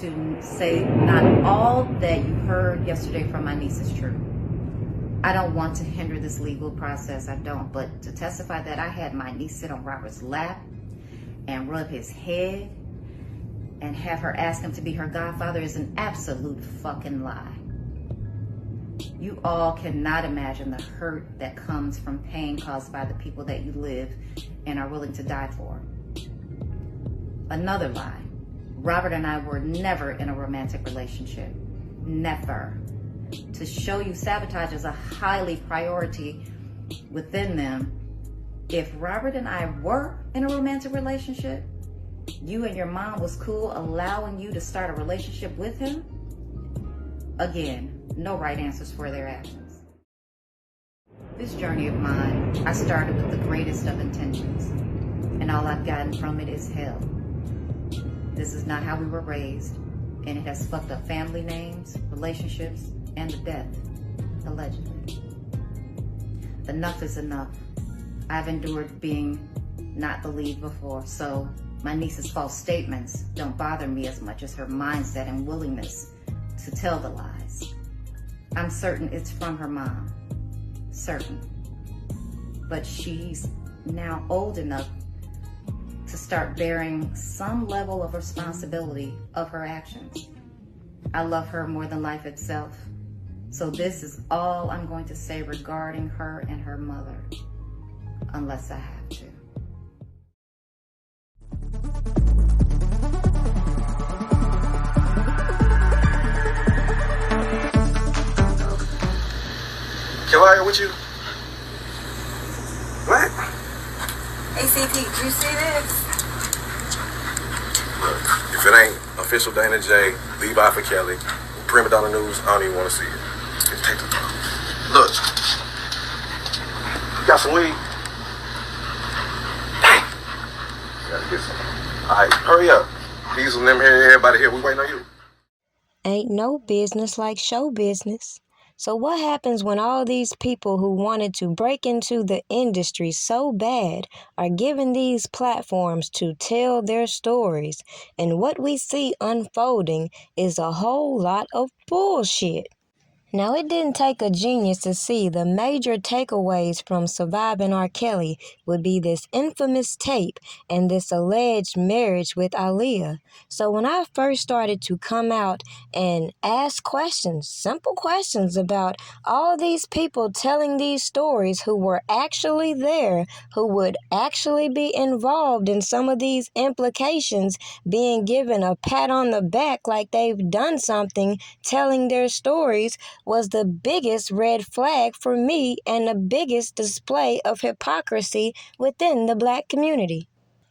to say not all that you heard yesterday from my niece is true. I don't want to hinder this legal process, I don't, but to testify that I had my niece sit on Robert's lap and rub his head and have her ask him to be her godfather is an absolute fucking lie. You all cannot imagine the hurt that comes from pain caused by the people that you live and are willing to die for. Another lie. Robert and I were never in a romantic relationship. Never. To show you sabotage is a highly priority within them. If Robert and I were in a romantic relationship, you and your mom was cool allowing you to start a relationship with him, again, no right answers for their actions. This journey of mine, I started with the greatest of intentions, and all I've gotten from it is hell. This is not how we were raised, and it has fucked up family names, relationships, and the death, allegedly. Enough is enough. I've endured being not believed before, so my niece's false statements don't bother me as much as her mindset and willingness to tell the lies. I'm certain it's from her mom, certain. But she's now old enough to start bearing some level of responsibility of her actions. I love her more than life itself, so this is all I'm going to say regarding her and her mother, unless I have to. Can I with you? What? ACP, did you see this? Look, if it ain't official Dana J, Levi for Kelly, Primadonnanews, I don't even want to see it. Just take the time. Look. You got some weed? Dang. Gotta get some. Alright, hurry up. These and them here, everybody here, we waiting on you. Ain't no business like show business. So what happens when all these people who wanted to break into the industry so bad are given these platforms to tell their stories, and what we see unfolding is a whole lot of bullshit? Now, it didn't take a genius to see the major takeaways from Surviving R. Kelly would be this infamous tape and this alleged marriage with Aaliyah. So when I first started to come out and ask questions, simple questions about all these people telling these stories who were actually there, who would actually be involved in some of these implications, being given a pat on the back like they've done something, telling their stories, was the biggest red flag for me and the biggest display of hypocrisy within the Black community.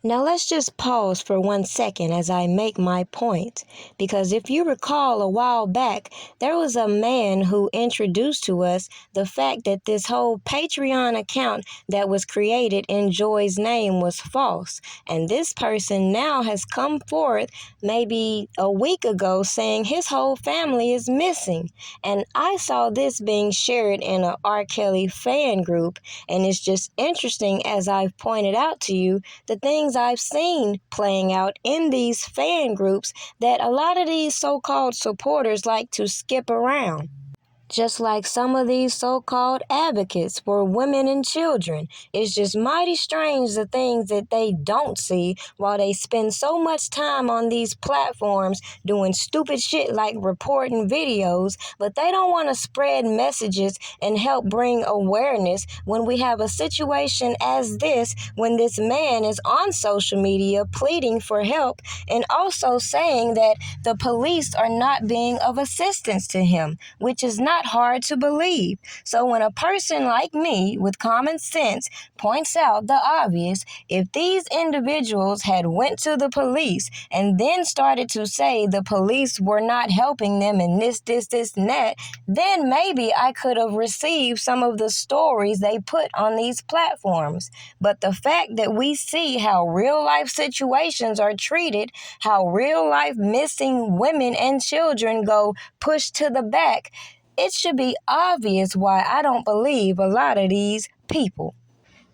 Now let's just pause for 1 second as I make my point, because if you recall a while back, there was a man who introduced to us the fact that this whole Patreon account that was created in Joy's name was false, and this person now has come forth maybe a week ago saying his whole family is missing, and I saw this being shared in a R. Kelly fan group, and it's just interesting, as I've pointed out to you, the things I've seen playing out in these fan groups that a lot of these so-called supporters like to skip around. Just like some of these so-called advocates for women and children. It's just mighty strange the things that they don't see while they spend so much time on these platforms doing stupid shit like reporting videos, but they don't want to spread messages and help bring awareness when we have a situation as this, when this man is on social media pleading for help and also saying that the police are not being of assistance to him, which is not hard to believe. So when a person like me with common sense points out the obvious, if these individuals had went to the police and then started to say the police were not helping them and this, and that, then maybe I could have received some of the stories they put on these platforms. But the fact that we see how real life situations are treated, how real life missing women and children go pushed to the back, it should be obvious why I don't believe a lot of these people.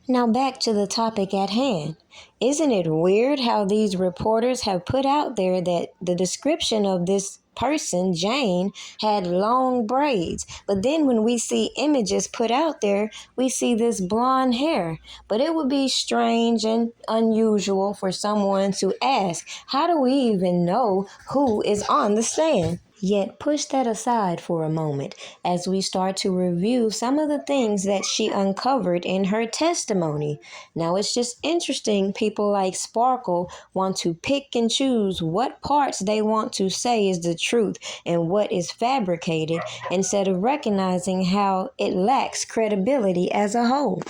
Now back to the topic at hand. Isn't it weird how these reporters have put out there that the description of this person, Jane, had long braids, but then when we see images put out there, we see this blonde hair? But it would be strange and unusual for someone to ask, how do we even know who is on the stand? Yet push that aside for a moment as we start to review some of the things that she uncovered in her testimony. Now, it's just interesting people like Sparkle want to pick and choose what parts they want to say is the truth and what is fabricated instead of recognizing how it lacks credibility as a whole.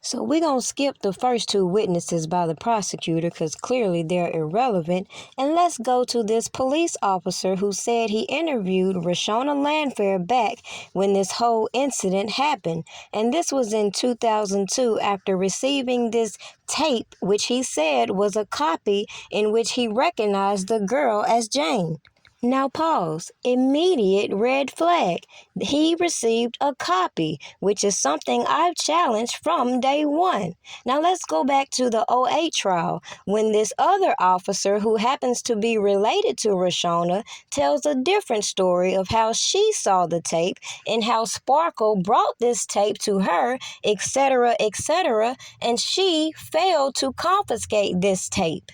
So we're going to skip the first two witnesses by the prosecutor because clearly they're irrelevant, and let's go to this police officer who said he interviewed Rashona Landfair back when this whole incident happened. And this was in 2002 after receiving this tape, which he said was a copy in which he recognized the girl as Jane. Now pause. Immediate red flag. He received a copy, which is something I've challenged from day one. Now let's go back to the '08 trial when this other officer who happens to be related to Rashona tells a different story of how she saw the tape and how Sparkle brought this tape to her, etc., etc., and she failed to confiscate this tape.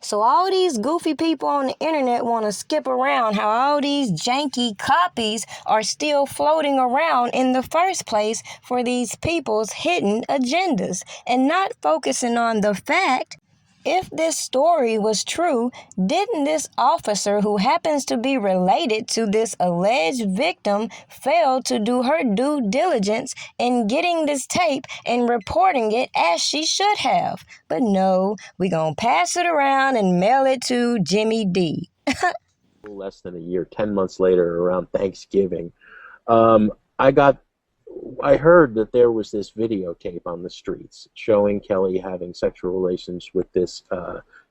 So all these goofy people on the internet want to skip around how all these janky copies are still floating around in the first place for these people's hidden agendas and not focusing on the fact. If this story was true, didn't this officer who happens to be related to this alleged victim fail to do her due diligence in getting this tape and reporting it as she should have? But no, we gonna pass it around and mail it to Jimmy D. Less than a year, 10 months later, around Thanksgiving, I heard that there was this videotape on the streets showing Kelly having sexual relations with this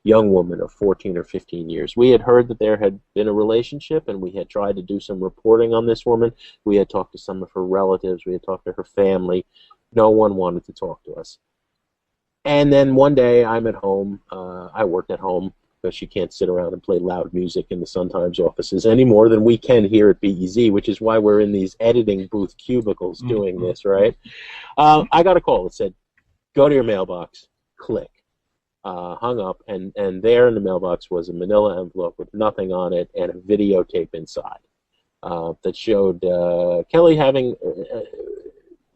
young woman of 14 or 15 years. We had heard that there had been a relationship, and we had tried to do some reporting on this woman. We had talked to some of her relatives. We had talked to her family. No one wanted to talk to us. And then one day I'm at home. I worked at home because you can't sit around and play loud music in the Sun-Times offices any more than we can here at BEZ, which is why we're in these editing booth cubicles doing this, right? I got a call that said, go to your mailbox, click. Hung up, and there in the mailbox was a manila envelope with nothing on it and a videotape inside that showed Kelly having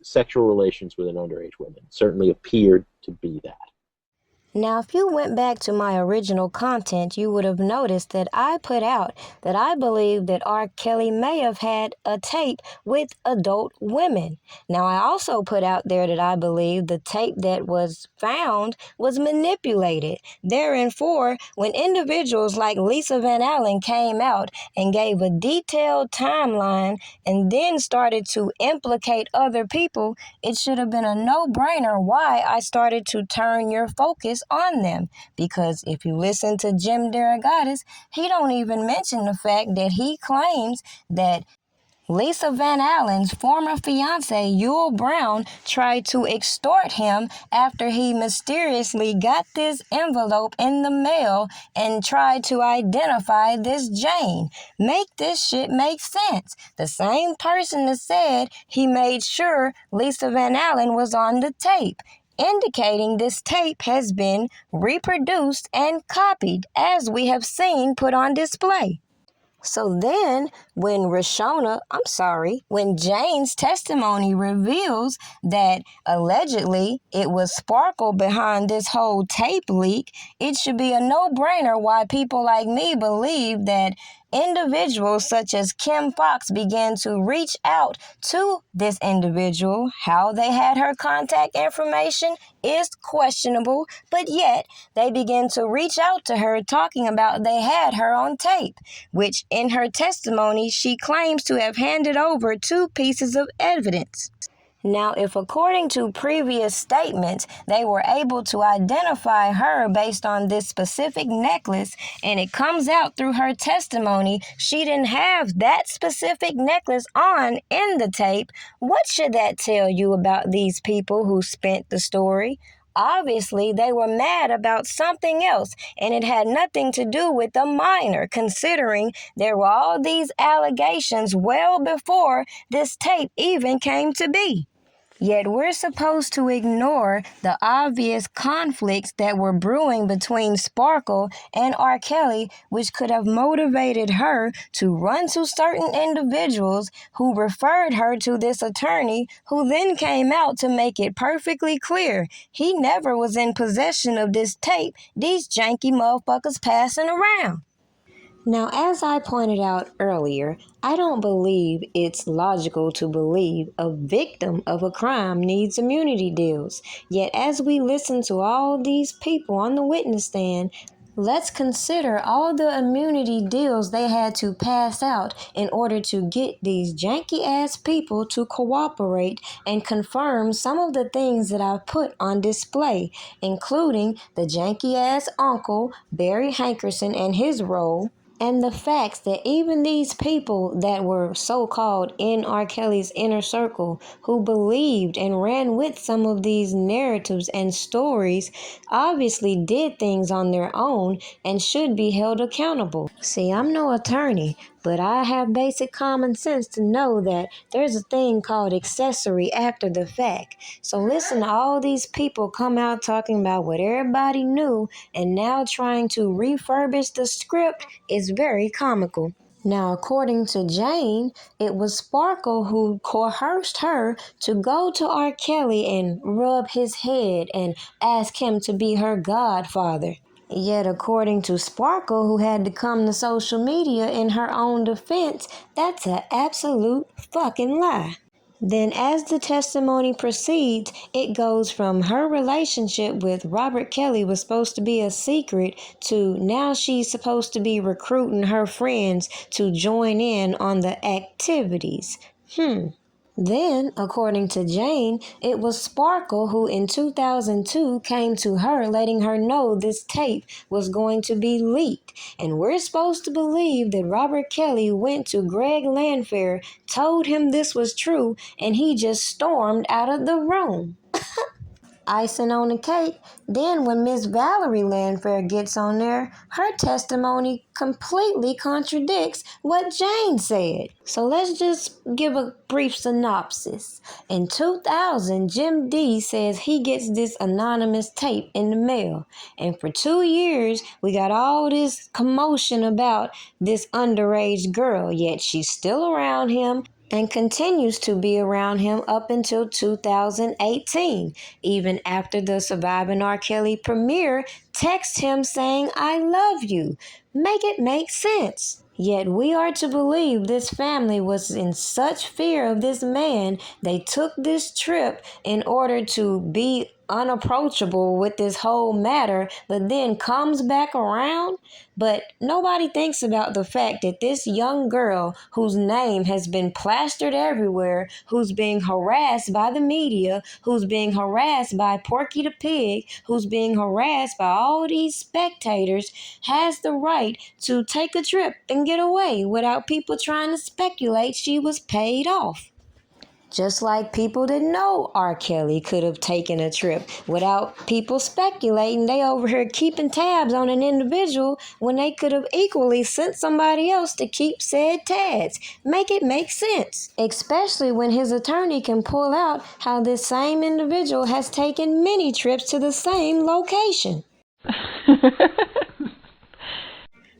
sexual relations with an underage woman. Certainly appeared to be that. Now, if you went back to my original content, you would have noticed that I put out that I believe that R. Kelly may have had a tape with adult women. Now, I also put out there that I believe the tape that was found was manipulated. Therefore, when individuals like Lisa Van Allen came out and gave a detailed timeline and then started to implicate other people, it should have been a no-brainer why I started to turn your focus on them. Because if you listen to Jim Derogatis, he don't even mention the fact that he claims that Lisa Van Allen's former fiance, Yul Brown, tried to extort him after he mysteriously got this envelope in the mail and tried to identify this Jane. Make this shit make sense. The same person that said he made sure Lisa Van Allen was on the tape, indicating this tape has been reproduced and copied, as we have seen put on display. So then, when Jane's testimony reveals that allegedly it was Sparkle behind this whole tape leak, it should be a no-brainer why people like me believe that individuals such as Kim Fox began to reach out to this individual. How they had her contact information is questionable, but yet they began to reach out to her talking about they had her on tape, which in her testimony she claims to have handed over 2 pieces of evidence. Now, if according to previous statements, they were able to identify her based on this specific necklace, and it comes out through her testimony she didn't have that specific necklace on in the tape, what should that tell you about these people who spent the story? Obviously, they were mad about something else, and it had nothing to do with the minor, considering there were all these allegations well before this tape even came to be. Yet we're supposed to ignore the obvious conflicts that were brewing between Sparkle and R. Kelly, which could have motivated her to run to certain individuals who referred her to this attorney, who then came out to make it perfectly clear he never was in possession of this tape these janky motherfuckers passing around. Now, as I pointed out earlier, I don't believe it's logical to believe a victim of a crime needs immunity deals. Yet, as we listen to all these people on the witness stand, let's consider all the immunity deals they had to pass out in order to get these janky-ass people to cooperate and confirm some of the things that I've put on display, including the janky-ass uncle, Barry Hankerson, and his role, and the facts that even these people that were so-called in R. Kelly's inner circle, who believed and ran with some of these narratives and stories, obviously did things on their own and should be held accountable. See, I'm no attorney, but I have basic common sense to know that there's a thing called accessory after the fact. So listen to all these people come out talking about what everybody knew and now trying to refurbish the script is very comical. Now, according to Jane, it was Sparkle who coerced her to go to R. Kelly and rub his head and ask him to be her godfather. Yet, according to Sparkle, who had to come to social media in her own defense, that's an absolute fucking lie. Then, as the testimony proceeds, it goes from her relationship with Robert Kelly was supposed to be a secret to now she's supposed to be recruiting her friends to join in on the activities. Then, according to Jane, it was Sparkle who in 2002 came to her letting her know this tape was going to be leaked. And we're supposed to believe that Robert Kelly went to Greg Landfair, told him this was true, and he just stormed out of the room. Icing on the cake, then when Miss Valerie Landfair gets on there, her testimony completely contradicts what Jane said. So let's just give a brief synopsis. In 2000, Jim D says he gets this anonymous tape in the mail. And for 2 years, we got all this commotion about this underage girl, yet she's still around him and continues to be around him up until 2018. Even after the Surviving R. Kelly premiere, text him saying, "I love you." Make it make sense. Yet we are to believe this family was in such fear of this man, they took this trip in order to be unapproachable with this whole matter, but then comes back around. But nobody thinks about the fact that this young girl whose name has been plastered everywhere, who's being harassed by the media, who's being harassed by Porky the Pig, who's being harassed by all these spectators, has the right to take a trip and get away without people trying to speculate she was paid off. Just like people that know R. Kelly could have taken a trip without people speculating they over here keeping tabs on an individual when they could have equally sent somebody else to keep said tabs. Make it make sense. Especially when his attorney can pull out how this same individual has taken many trips to the same location.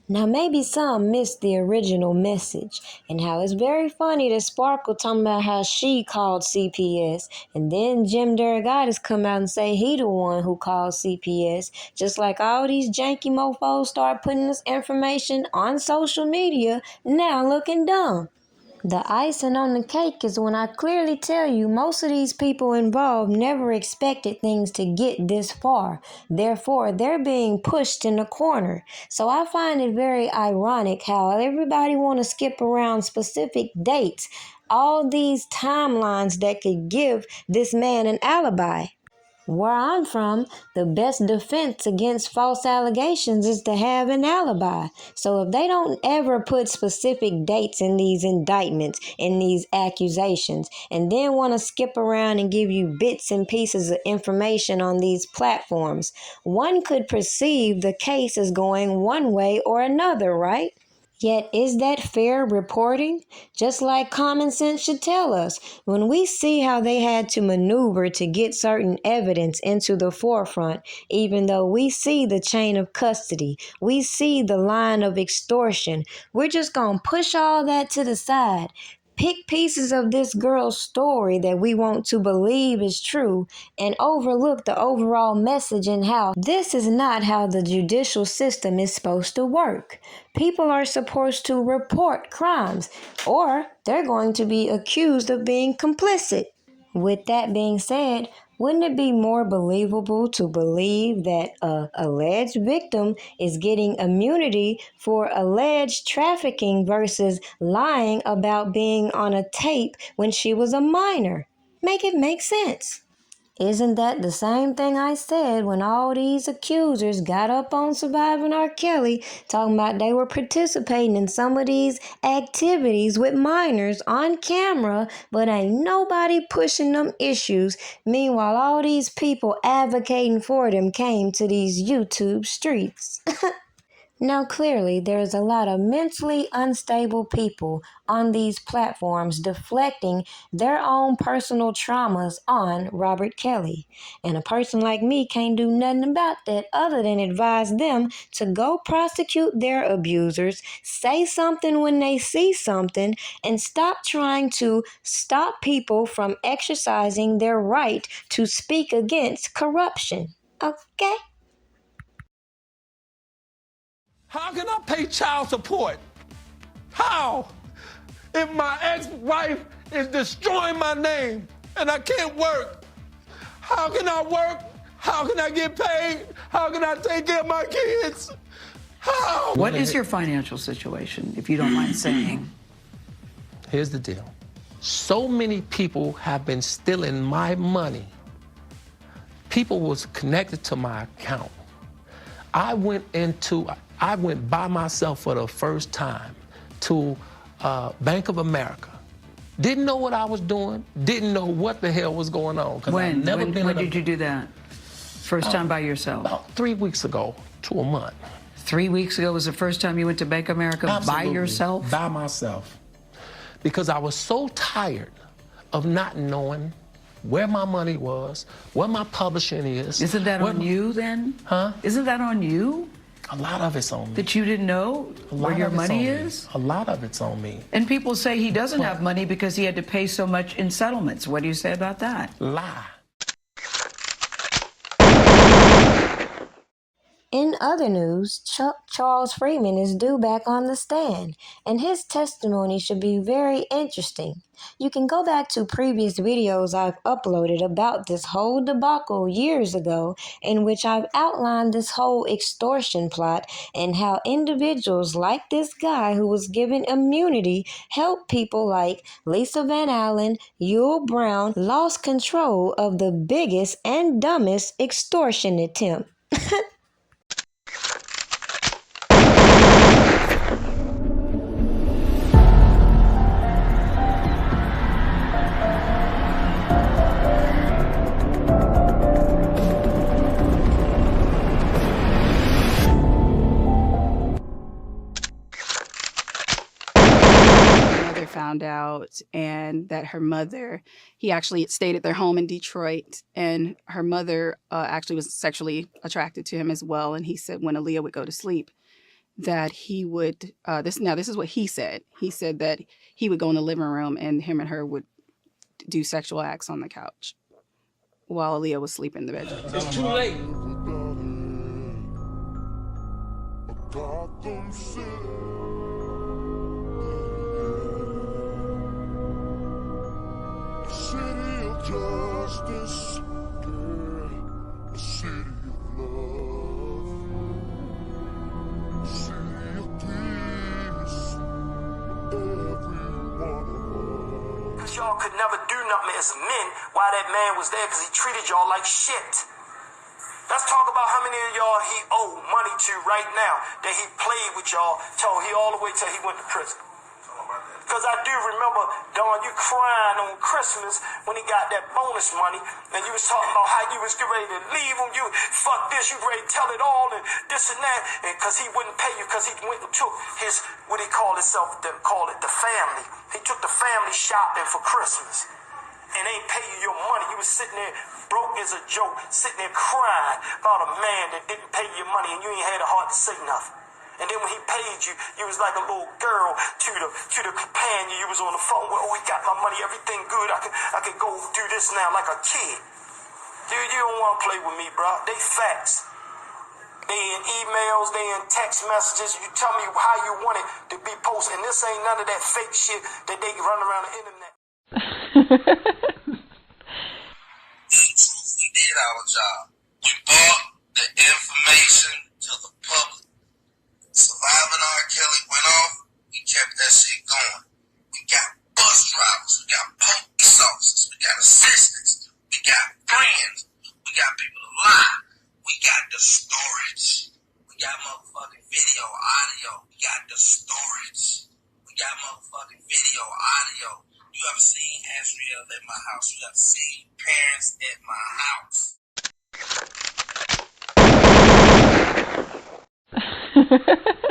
Now, maybe some missed the original message and how it's very funny that Sparkle talking about how she called CPS, and then Jim Duragatis come out and say he the one who called CPS, just like all these janky mofos start putting this information on social media, now looking dumb. The icing on the cake is when I clearly tell you most of these people involved never expected things to get this far. Therefore, they're being pushed in the corner. So I find it very ironic how everybody want to skip around specific dates, all these timelines that could give this man an alibi. Where I'm from, the best defense against false allegations is to have an alibi. So if they don't ever put specific dates in these indictments, in these accusations, and then want to skip around and give you bits and pieces of information on these platforms, one could perceive the case as going one way or another, right? Yet, is that fair reporting? Just like common sense should tell us, when we see how they had to maneuver to get certain evidence into the forefront, even though we see the chain of custody, we see the line of extortion, we're just going to push all that to the side. Pick pieces of this girl's story that we want to believe is true and overlook the overall message and how this is not how the judicial system is supposed to work. People are supposed to report crimes or they're going to be accused of being complicit. With that being said, wouldn't it be more believable to believe that an alleged victim is getting immunity for alleged trafficking versus lying about being on a tape when she was a minor? Make it make sense. Isn't that the same thing I said when all these accusers got up on Surviving R. Kelly talking about they were participating in some of these activities with minors on camera, but ain't nobody pushing them issues. Meanwhile, all these people advocating for them came to these YouTube streets. Now, clearly, there's a lot of mentally unstable people on these platforms deflecting their own personal traumas on Robert Kelly. And a person like me can't do nothing about that other than advise them to go prosecute their abusers, say something when they see something, and stop trying to stop people from exercising their right to speak against corruption. Okay? How can I pay child support? How? If my ex-wife is destroying my name and I can't work, how can I work? How can I get paid? How can I take care of my kids? How? What is your financial situation, if you don't mind saying? Here's the deal. So many people have been stealing my money. People was connected to my account. I went by myself for the first time to Bank of America. Didn't know what I was doing. Didn't know what the hell was going on. When did you do that? First time by yourself? About 3 weeks ago to a month. 3 weeks ago was the first time you went to Bank of America? Absolutely. By yourself? By myself. Because I was so tired of not knowing where my money was, where my publishing is. Isn't that on you then? Huh? Isn't that on you? A lot of it's on me. That you didn't know where your money is? A lot of it's on me. And people say he doesn't have money because he had to pay so much in settlements. What do you say about that? Lie. In other news, Charles Freeman is due back on the stand, and his testimony should be very interesting. You can go back to previous videos I've uploaded about this whole debacle years ago, in which I've outlined this whole extortion plot and how individuals like this guy who was given immunity helped people like Lisa Van Allen, Yul Brown, lost control of the biggest and dumbest extortion attempt. Found out, and that her mother, he actually stayed at their home in Detroit, and her mother actually was sexually attracted to him as well. And he said when Aaliyah would go to sleep that he would, this is what he said. He said that he would go in the living room and him and her would do sexual acts on the couch while Aaliyah was sleeping in the bedroom. It's too late. City of justice, a city of love, a city of peace, every one of us. y'all could never do nothing as men while that man was there because he treated y'all like shit. Let's talk about how many of y'all he owed money to right now that he played with y'all all the way till he went to prison. Because I do remember, Don, you crying on Christmas when he got that bonus money, and you was talking about how you was getting ready to leave him. You, fuck this, you ready to tell it all, and this and that, because he wouldn't pay you because he went and took his, what he called himself, called it the family. He took the family shopping for Christmas and ain't pay you your money. You was sitting there broke as a joke, sitting there crying about a man that didn't pay your money, and you ain't had a heart to say nothing. And then when he paid you, you was like a little girl to the companion you was on the phone with. Oh, he got my money, everything good. I can go do this now like a kid. Dude, you don't want to play with me, bro. They facts. They in emails, they in text messages. You tell me how you want it to be posted. And this ain't none of that fake shit that they run around the internet. We did our job. We brought the information to the public. Surviving R. Kelly went off, we kept that shit going. We got bus drivers, we got police officers, we got assistants, we got friends, we got people to lie, we got the storage, we got motherfucking video, audio, we got the storage, we got motherfucking video, audio. You ever seen Asriel at my house? You ever seen parents at my house? Ha ha ha.